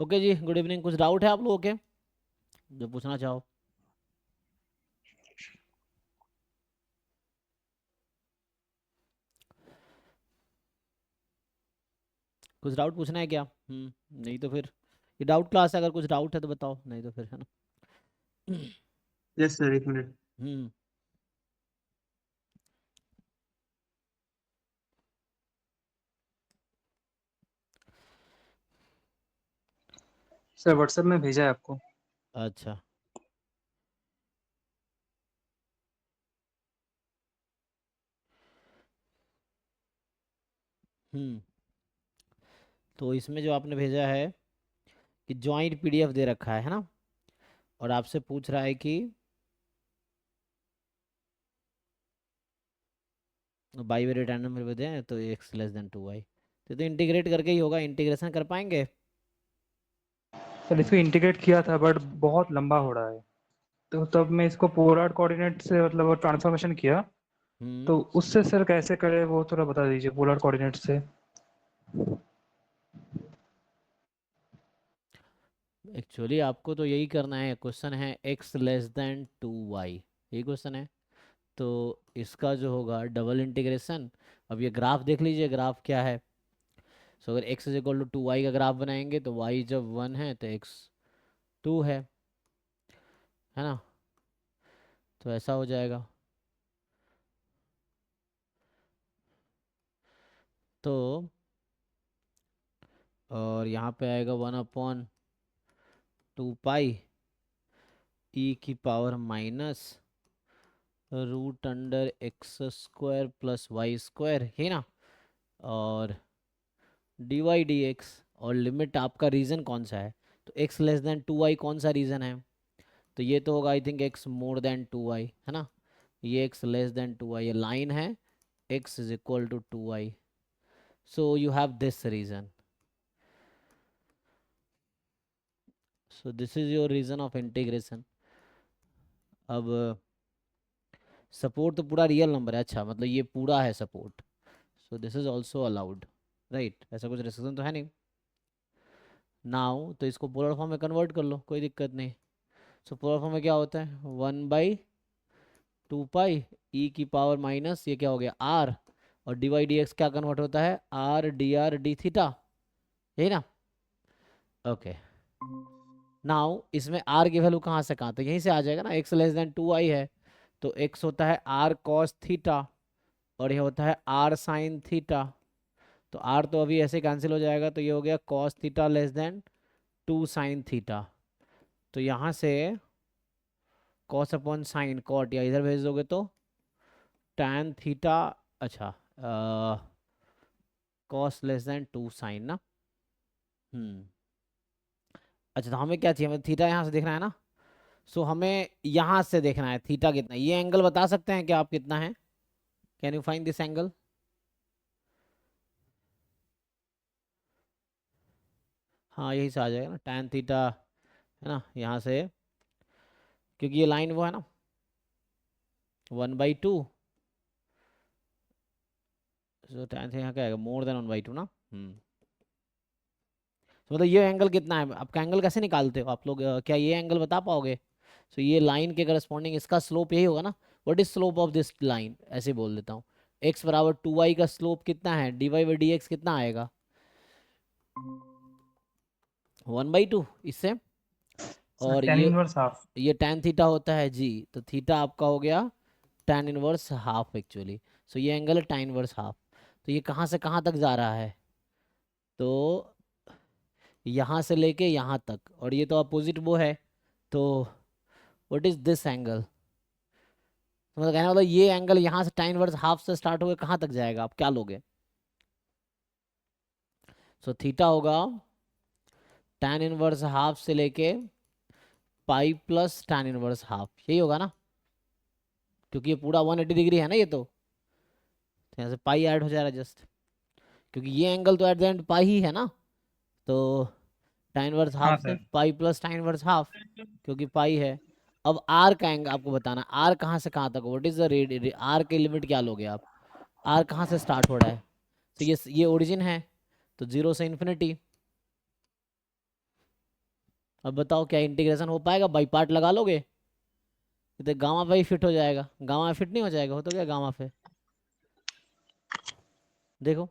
Okay जी, good evening. कुछ doubt है आप लोगों के जो पूछना चाहो? कुछ डाउट पूछना है क्या? नहीं तो फिर ये डाउट क्लास है, अगर कुछ डाउट है तो बताओ, नहीं तो फिर है ना। यस सर, एक मिनट। हम्म सर व्हाट्सएप में भेजा है आपको। अच्छा। हम्म तो इसमें जो आपने भेजा है कि जॉइंट पीडीएफ दे रखा है ना, और आपसे पूछ रहा है कि बाई वेरिएट रैंडम वेरिएबल दें तो एक्स लेस देन 2y। तो इंटीग्रेट करके ही होगा, इंटीग्रेशन कर पाएंगे? सर इसको इंटीग्रेट किया था बट बहुत लंबा हो रहा है, तो तब मैं इसको पोलर कोऑर्डिनेट से मतलब ट्रांसफॉर्मेशन किया। हम्म तो उससे सर कैसे करें वो थोड़ा बता दीजिए पोलर कोऑर्डिनेट से। एक्चुअली आपको तो यही करना है। क्वेश्चन है एक्स लेस देन 2y, यही क्वेश्चन है। तो इसका जो होगा डबल इंटीग्रेशन। अब ये ग्राफ देख लीजिए, ग्राफ क्या है। सो अगर x is equal to 2y का ग्राफ बनाएंगे तो y जब 1 है तो x 2 है ना। तो ऐसा हो जाएगा। तो और यहाँ पे आएगा 1/2 पाई ई की power minus root under x square plus y square, है ना। और डी वाई डी एक्स। और लिमिट आपका रीजन कौन सा है? तो एक्स लेस देन 2y कौन सा रीजन है? तो ये तो होगा I think x more than 2y, है ना। ये एक्स लेस देन 2y, ये लाइन है x is equal to 2y। So you have this region. So this is your region of integration. अब सपोर्ट तो पूरा रियल नंबर है, अच्छा मतलब ये पूरा है support. So this is also allowed, right. ऐसा कुछ रिस्ट्रिक्शन तो है नहीं। नाउ तो इसको पोलर फॉर्म में कन्वर्ट कर लो, कोई दिक्कत नहीं। सो पोलर फॉर्म में क्या होता है? 1/2 पाई ई की पावर माइनस ये क्या हो गया आर, और डी वाई डी एक्स क्या कन्वर्ट होता है? आर डी थीटा, यही ना। ओके। नाउ इसमें आर की वैल्यू कहाँ से कहाँ, तो यहीं से आ जाएगा ना। एक्स लेस देन 2y है तो एक्स होता है आर कॉस थीटा, और ये होता है आर साइन थीटा। तो आर तो अभी ऐसे कैंसिल हो जाएगा, तो ये हो गया cos theta less than 2 sin theta. तो यहाँ से कॉस अपॉन साइन कॉट या इधर भेज दोगे तो टैन थीटा। अच्छा, कॉस लेस देन 2 sin ना। हम्म अच्छा, तो हमें क्या चाहिए? हमें थीटा यहाँ से देखना है ना। सो हमें यहाँ से देखना है थीटा कितना है। ये एंगल बता सकते हैं कि आप कितना है? Can you find this angle? हाँ, यही से आ जाएगा ना टैन थीटा, है ना, यहाँ से। क्योंकि ये लाइन वो है ना 1/2। सो टैन से यहाँ क्या आएगा? मोर देन 1/2 ना। तो मतलब ये एंगल कितना है? आपका एंगल कैसे निकालते हो आप लोग? क्या ये एंगल बता पाओगे? सो ये लाइन के करस्पॉन्डिंग इसका स्लोप यही होगा ना। What is slope of this line, ऐसे बोल देता हूँ। x बराबर 2y का स्लोप कितना है? dy/dx कितना आएगा? 1/2 इससे। सर और टेन इनवर्स हाफ। ये tan थीटा होता है जी, तो थीटा आपका हो गया tan इनवर्स हाफ एक्चुअली। सो ये एंगल है tan इनवर्स हाफ। तो ये कहाँ से कहाँ तक जा रहा है? तो यहाँ से लेके यहाँ तक, और ये तो अपोजिट वो है। तो व्हाट इज दिस एंगल? तो मतलब कहने वाला ये एंगल यहाँ से tan इनवर्स हाफ से स्टार्ट होकर कहाँ तक जाएगा, आप क्या लोगे? सो थीटा होगा tan इनवर्स हाफ से लेके pi plus tan inverse half, यही होगा ना। क्योंकि ये पूरा 180 डिग्री है ना ये तो यहाँ से पाई ऐड हो जाएगा जस्ट। क्योंकि ये एंगल तो एट द एंड पाई ही है ना। तो tan इनवर्स हाँ हाफ से sir. Pi plus tan inverse half, क्योंकि पाई है। अब आर का एंगल आपको बताना, आर कहाँ से कहाँ तक, what is the red, R की लिमिट क्या लोगे आप? आर कहाँ से स्टार्ट हो रहा है? तो ये ओरिजिन है। तो 0 से इन्फिनिटी। अब बताओ क्या इंटीग्रेशन हो पाएगा? बाई पार्ट लगा लोगे तो गामा पे ही फिट हो जाएगा। गामा फिट नहीं हो जाएगा? हो तो क्या गामा पे, देखो।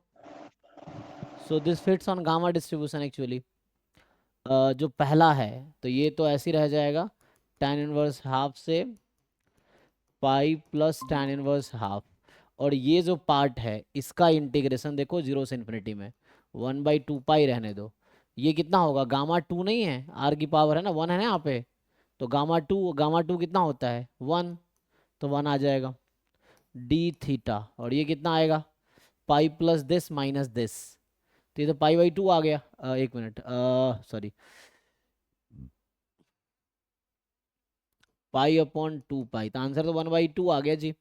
So this fits on gamma distribution actually. जो पहला है तो ये तो ऐसे ही रह जाएगा, tan इनवर्स हाफ से pi plus tan inverse half. और ये जो पार्ट है इसका इंटीग्रेशन देखो 0 से इन्फिनिटी में 1/2 पाई रहने दो। ये कितना होगा? गामा 2 नहीं है, आर की पावर है ना, 1 है ना यहाँ पे। तो गामा टू कितना होता है? 1। तो 1 आ जाएगा डी थीटा। और ये कितना आएगा? Pi plus this minus this. तो ये तो पाई/2 आ गया। एक मिनट, सॉरी, पाई/2 पाई। तो आंसर तो 1/2 आ गया जी।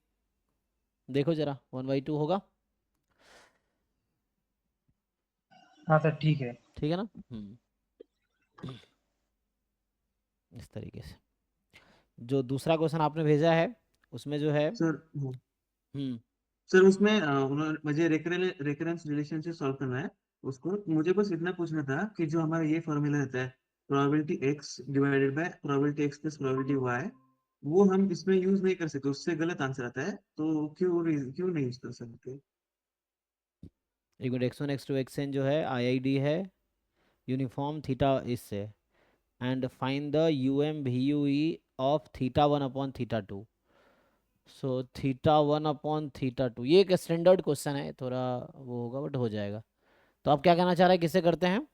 देखो जरा 1/2 होगा। हाँ सर ठीक है। ठीक है ना? इस तरीके से जो दूसरा क्वेश्चन आपने भेजा है उसमें जो है। सर वो हम्म सर उसमें उन्होंने मुझे रेकरेंस रिलेशनशिप सॉल्व करना है। उसको मुझे बस इतना पूछना था कि जो हमारा ये फॉर्मूला रहता है, probability x divided by probability x plus probability y, वो हम इसमें यूज नहीं कर सकते, उससे गलत आंसर आता है। तो क्यों नहीं यूज कर सकते? एक मिनट, x1 x2 xn जो है IID है, यूनिफॉर्म थीटा इससे। And find the UM/VUE of θ1/θ2। So θ1/θ2 ये एक स्टैंडर्ड क्वेश्चन है, थोड़ा वो होगा बट हो जाएगा। तो आप क्या कहना चाह रहे हैं, किससे करते हैं?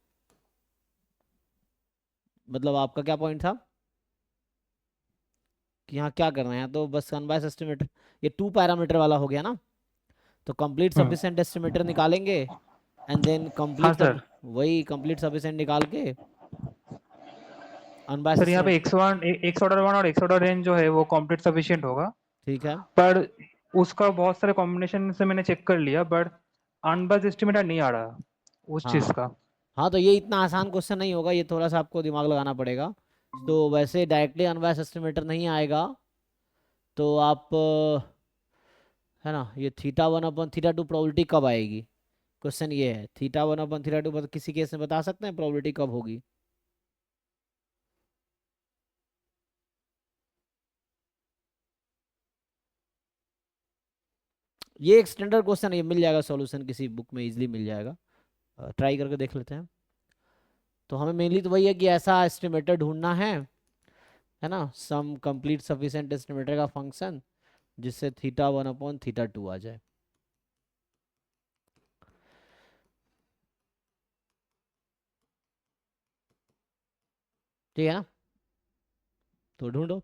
मतलब आपका क्या पॉइंट था कि यहाँ क्या करना है? यहाँ तो बस अनबायस एस्टिमेटर, ये 2 पैरामीटर वाला हो गया ना। तो कंप्लीट हम्म। सफिशिएंट एस्टिमेटर निकालेंगे एंड देन हाँ कंप्लीट सर। सब, वही कंप्लीट सफिशिएंट निकाल के अनबायस सर यहाँ पे एस्टिमेट। एक्स ऑर्डर वन और एक्स ऑर्डर एन जो है वो कंप्लीट सफिशिएंट होगा। ठीक है। पर उसका बहुत सारे कॉम्बिनेशन से मैंने चेक कर लिया, बट अनबस एस्टिमेटर नहीं आ रहा उस चीज हाँ का। हाँ, तो ये इतना आसान क्वेश्चन नहीं होगा, ये थोड़ा सा आपको दिमाग लगाना पड़ेगा। तो वैसे डायरेक्टली अनबायस एस्टिमेटर नहीं आएगा। तो आप है ना, ये θ1/θ2 प्रोबेबिलिटी कब आएगी? क्वेश्चन ये है, θ1/θ2 किसी केस में बता सकते हैं प्रोबेबिलिटी कब होगी? ये एक स्टैंडर्ड क्वेश्चन है, ये मिल जाएगा सॉल्यूशन किसी बुक में, इजीली मिल जाएगा। ट्राई करके देख लेते हैं। तो हमें मेनली तो वही है कि ऐसा एस्टिमेटर ढूंढना है ना, सम कंप्लीट सफिशिएंट एस्टिमेटर का फंक्शन जिससे θ1/θ2 आ जाए। ठीक है ना? तो ढूंढो।